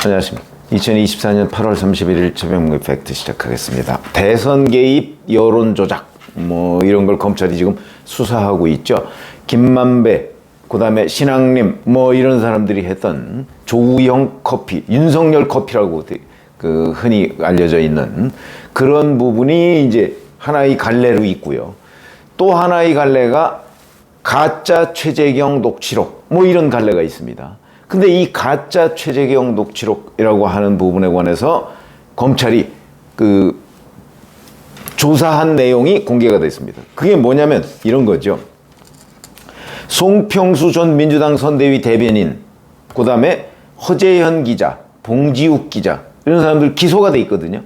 안녕하십니까. 2024년 8월 31일 최병무의 팩트 시작하겠습니다. 대선 개입, 여론 조작 뭐 이런 걸 검찰이 지금 수사하고 있죠. 김만배, 그다음에 신앙림 뭐 이런 사람들이 했던 조우영 커피, 윤석열 커피라고 그 흔히 알려져 있는 그런 부분이 이제 하나의 갈래로 있고요. 또 하나의 갈래가 가짜 최재경 녹취록 뭐 이런 갈래가 있습니다. 근데 이 가짜 최재경 녹취록이라고 하는 부분에 관해서 검찰이 그 조사한 내용이 공개가 됐습니다. 그게 뭐냐면 이런 거죠. 송평수 전 민주당 선대위 대변인, 그 다음에 허재현 기자, 봉지욱 기자 이런 사람들 기소가 돼 있거든요.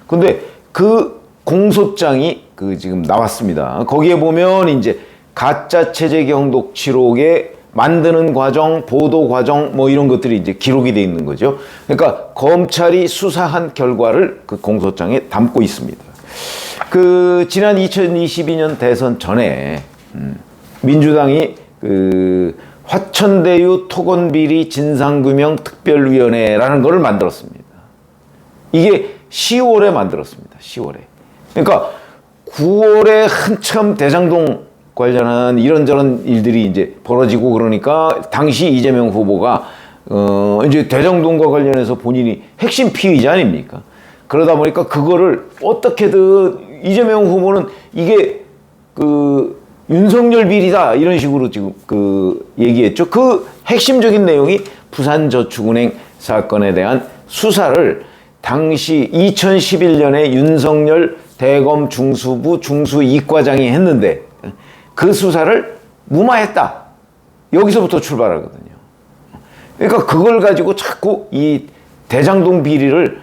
근데 그 공소장이 그 지금 나왔습니다. 거기에 보면 이제 가짜 최재경 녹취록의 만드는 과정, 보도 과정 뭐 이런 것들이 이제 기록이 돼 있는 거죠. 그러니까 검찰이 수사한 결과를 그 공소장에 담고 있습니다. 그 지난 2022년 대선 전에 민주당이 그 화천대유 토건비리 진상규명 특별위원회라는 것을 만들었습니다. 이게 10월에 만들었습니다. 10월에. 그러니까 9월에 한참 대장동 관련한 이런저런 일들이 이제 벌어지고 그러니까 당시 이재명 후보가 이제 대장동과 관련해서 본인이 핵심 피의자 아닙니까? 그러다 보니까 그거를 어떻게든 이재명 후보는 이게 그 윤석열 비리다 이런 식으로 지금 그 얘기했죠. 그 핵심적인 내용이 부산저축은행 사건에 대한 수사를 당시 2011년에 윤석열 대검 중수부 중수이과장이 했는데 그 수사를 무마했다. 여기서부터 출발하거든요. 그러니까 그걸 가지고 자꾸 이 대장동 비리를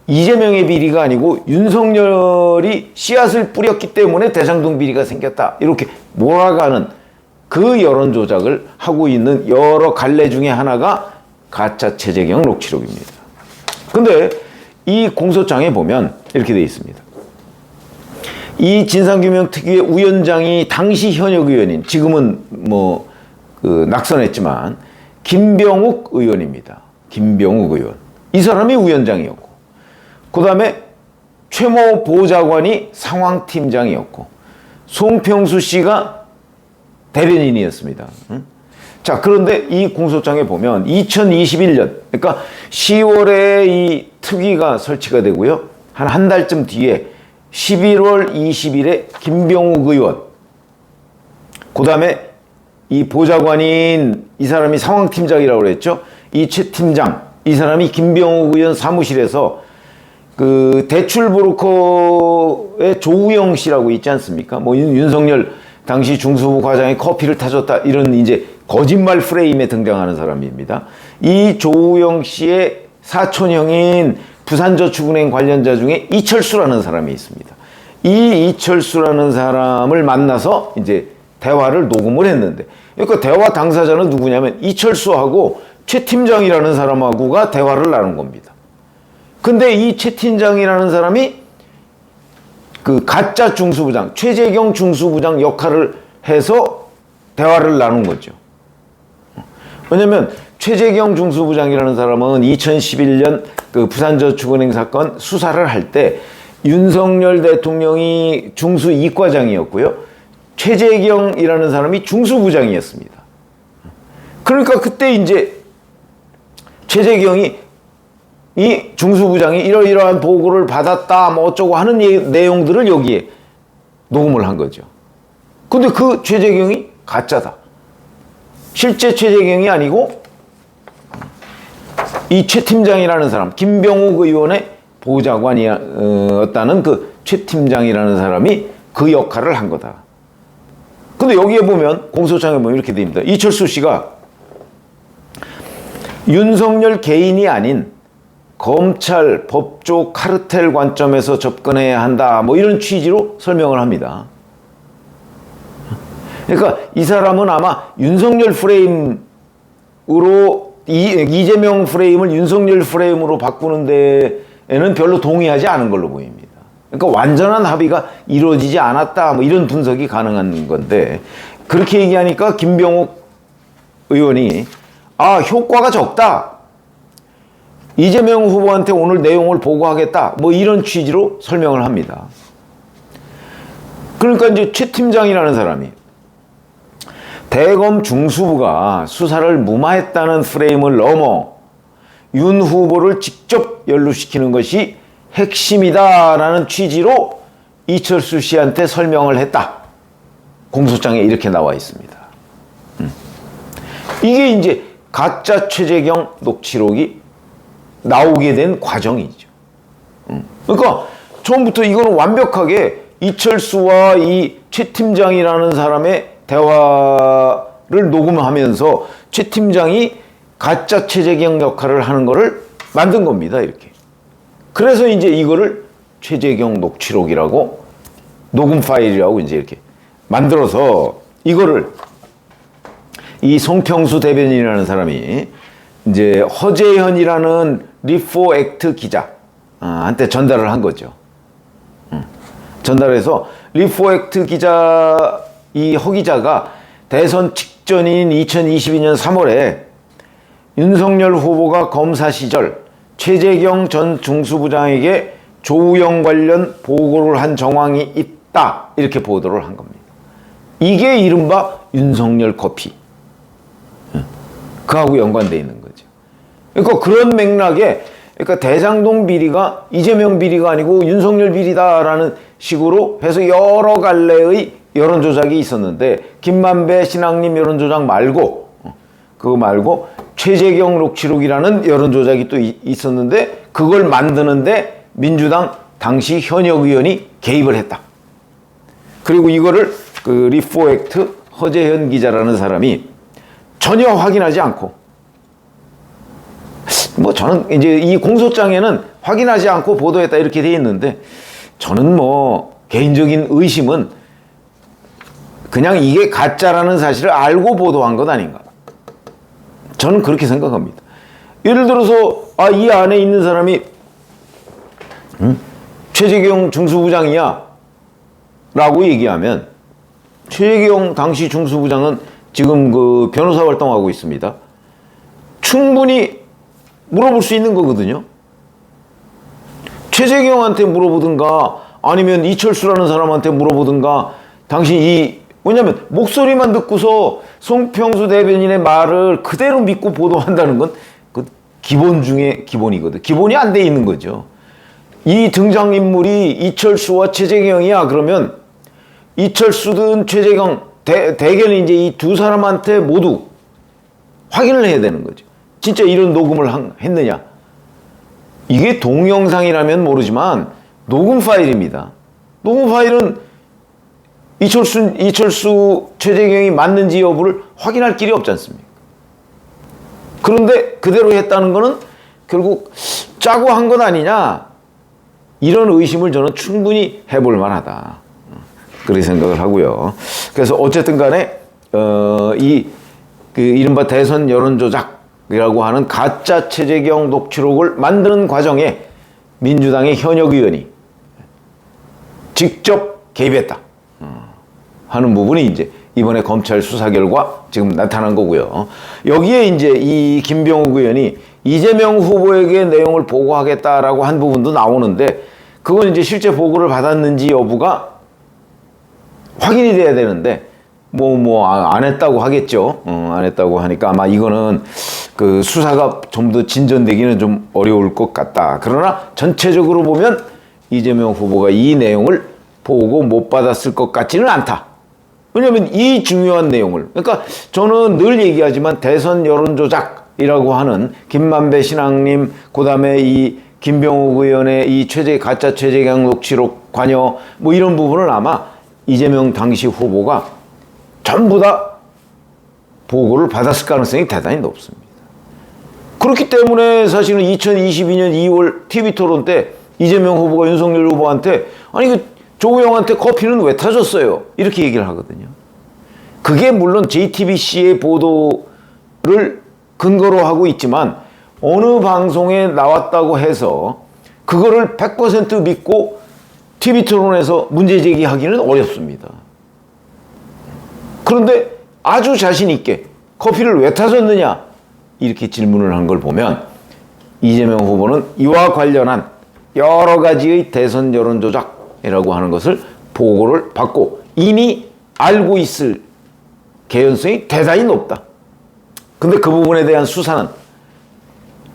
이재명의 비리가 아니고 윤석열이 씨앗을 뿌렸기 때문에 대장동 비리가 생겼다. 이렇게 몰아가는 그 여론 조작을 하고 있는 여러 갈래 중에 하나가 가짜 최재경 녹취록입니다. 근데 이 공소장에 보면 이렇게 되어 있습니다. 이 진상규명특위의 위원장이 당시 현역 의원인, 지금은 뭐 그 낙선했지만 김병욱 의원입니다. 김병욱 의원. 이 사람이 위원장이었고, 그 다음에 최모 보좌관이 상황팀장이었고, 송평수 씨가 대변인이었습니다. 자, 그런데 이 공소장에 보면 2021년, 그러니까 10월에 이 특위가 설치가 되고요. 한 달쯤 뒤에 11월 20일에 김병욱 의원, 그 다음에 이 보좌관인 이 사람이 상황팀장이라고 그랬죠. 이 최 팀장, 이 사람이 김병욱 의원 사무실에서 그 대출 브로커의 조우영 씨라고 있지 않습니까? 뭐 윤석열 당시 중수부 과장이 커피를 타줬다 이런 이제 거짓말 프레임에 등장하는 사람입니다. 이 조우영 씨의 사촌형인 부산저축은행 관련자 중에 이철수라는 사람이 있습니다. 이 이철수라는 사람을 만나서 이제 대화를 녹음을 했는데, 그러니까 대화 당사자는 누구냐면 이철수하고 최 팀장이라는 사람하고가 대화를 나눈 겁니다. 근데 이 최 팀장이라는 사람이 그 가짜 중수부장, 최재경 중수부장 역할을 해서 대화를 나눈 거죠. 왜냐면 최재경 중수부장이라는 사람은 2011년 그 부산저축은행 사건 수사를 할 때 윤석열 대통령이 중수이과장이었고요. 최재경이라는 사람이 중수부장이었습니다. 그러니까 그때 이제 최재경이 이 중수부장이 이러이러한 보고를 받았다 뭐 어쩌고 하는 내용들을 여기에 녹음을 한 거죠. 근데 그 최재경이 가짜다. 실제 최재경이 아니고 이 최 팀장이라는 사람, 김병욱 의원의 보좌관이었다는 그 최 팀장이라는 사람이 그 역할을 한 거다. 근데 여기에 보면 공소장에 보면 이렇게 됩니다. 이철수 씨가 윤석열 개인이 아닌 검찰, 법조, 카르텔 관점에서 접근해야 한다. 뭐 이런 취지로 설명을 합니다. 그러니까 이 사람은 아마 윤석열 프레임으로 이재명 프레임을 윤석열 프레임으로 바꾸는 데에는 별로 동의하지 않은 걸로 보입니다. 그러니까 완전한 합의가 이루어지지 않았다. 뭐 이런 분석이 가능한 건데 그렇게 얘기하니까 김병욱 의원이 효과가 적다. 이재명 후보한테 오늘 내용을 보고하겠다. 뭐 이런 취지로 설명을 합니다. 그러니까 이제 최 팀장이라는 사람이 대검 중수부가 수사를 무마했다는 프레임을 넘어 윤 후보를 직접 연루시키는 것이 핵심이다라는 취지로 이철수 씨한테 설명을 했다. 공소장에 이렇게 나와 있습니다. 이게 이제 가짜 최재경 녹취록이 나오게 된 과정이죠. 그러니까 처음부터 이거는 완벽하게 이철수와 이 최 팀장이라는 사람의 대화를 녹음하면서 최 팀장이 가짜 최재경 역할을 하는 거를 만든 겁니다. 이렇게. 그래서 이제 이거를 최재경 녹취록이라고 녹음 파일이라고 이제 이렇게 만들어서 이거를 이 송평수 대변인이라는 사람이 이제 허재현이라는 리포 액트 기자한테 전달을 한 거죠. 전달해서 리포 액트 기자 이 허 기자가 대선 직전인 2022년 3월에 윤석열 후보가 검사 시절 최재경 전 중수부장에게 조우영 관련 보고를 한 정황이 있다. 이렇게 보도를 한 겁니다. 이게 이른바 윤석열 커피. 그하고 연관되어 있는 거죠. 그러니까 그런 맥락에 그러니까 대장동 비리가 이재명 비리가 아니고 윤석열 비리다라는 식으로 해서 여러 갈래의 여론조작이 있었는데 김만배 신앙님 여론조작 말고 그거 말고 최재경 녹취록이라는 여론조작이 또 있었는데 그걸 만드는데 민주당 당시 현역 의원이 개입을 했다. 그리고 이거를 그 리포 액트 허재현 기자라는 사람이 전혀 확인하지 않고 뭐 저는 이제 이 공소장에는 확인하지 않고 보도했다 이렇게 돼 있는데 저는 뭐 개인적인 의심은 그냥 이게 가짜라는 사실을 알고 보도한 것 아닌가. 저는 그렇게 생각합니다. 예를 들어서 이 안에 있는 사람이 최재경 중수부장이야 라고 얘기하면 최재경 당시 중수부장은 지금 그 변호사 활동하고 있습니다. 충분히 물어볼 수 있는 거거든요. 최재경한테 물어보든가 아니면 이철수라는 사람한테 물어보든가 당시 왜냐면 목소리만 듣고서 송평수 대변인의 말을 그대로 믿고 보도한다는 건 그 기본 중에 기본이거든. 기본이 안 돼 있는 거죠. 이 등장인물이 이철수와 최재경이야 그러면 이철수든 최재경 대개는 이제 이 두 사람한테 모두 확인을 해야 되는 거죠. 진짜 이런 녹음을 했느냐. 이게 동영상이라면 모르지만 녹음 파일입니다. 녹음 파일은 이철수 최재경이 맞는지 여부를 확인할 길이 없지 않습니까? 그런데 그대로 했다는 거는 결국 짜고 한 것 아니냐. 이런 의심을 저는 충분히 해볼 만하다. 그렇게 생각을 하고요. 그래서 어쨌든 간에 그 이른바 대선 여론조작이라고 하는 가짜 최재경 녹취록을 만드는 과정에 민주당의 현역 의원이 직접 개입했다 하는 부분이 이제 이번에 검찰 수사 결과 지금 나타난 거고요. 여기에 이제 이 김병욱 의원이 이재명 후보에게 내용을 보고하겠다라고 한 부분도 나오는데 그건 이제 실제 보고를 받았는지 여부가 확인이 돼야 되는데 안 했다고 하겠죠. 안 했다고 하니까 아마 이거는 그 수사가 좀 더 진전되기는 좀 어려울 것 같다. 그러나 전체적으로 보면 이재명 후보가 이 내용을 보고 못 받았을 것 같지는 않다. 왜냐하면 이 중요한 내용을 그러니까 저는 늘 얘기하지만 대선 여론조작이라고 하는 김만배 신앙님 그다음에 이 김병욱 의원의 이 가짜 최재경 녹취록 관여 뭐 이런 부분을 아마 이재명 당시 후보가 전부 다 보고를 받았을 가능성이 대단히 높습니다. 그렇기 때문에 사실은 2022년 2월 TV토론 때 이재명 후보가 윤석열 후보한테 조우영한테 커피는 왜 타줬어요? 이렇게 얘기를 하거든요. 그게 물론 JTBC의 보도를 근거로 하고 있지만 어느 방송에 나왔다고 해서 그거를 100% 믿고 TV토론에서 문제 제기하기는 어렵습니다. 그런데 아주 자신 있게 커피를 왜 타줬느냐 이렇게 질문을 한 걸 보면 이재명 후보는 이와 관련한 여러 가지의 대선 여론 조작이라고 하는 것을 보고를 받고 이미 알고 있을 개연성이 대단히 높다. 근데 그 부분에 대한 수사는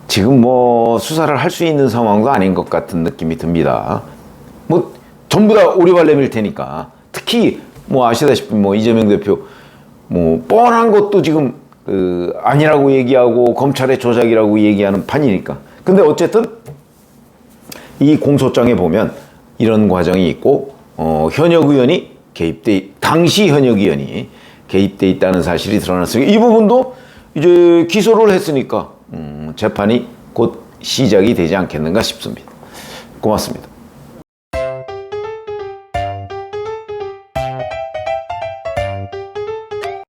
지금 뭐 수사를 할 수 있는 상황도 아닌 것 같은 느낌이 듭니다. 뭐 전부 다 오리발 내밀 테니까. 특히 뭐 아시다시피 뭐 이재명 대표 뭐 뻔한 것도 지금 아니라고 얘기하고 검찰의 조작이라고 얘기하는 판이니까. 근데 어쨌든 이 공소장에 보면 이런 과정이 있고 현역 의원이 당시 현역 의원이 개입돼 있다는 사실이 드러났으니까 이 부분도 이제 기소를 했으니까 재판이 곧 시작이 되지 않겠는가 싶습니다. 고맙습니다.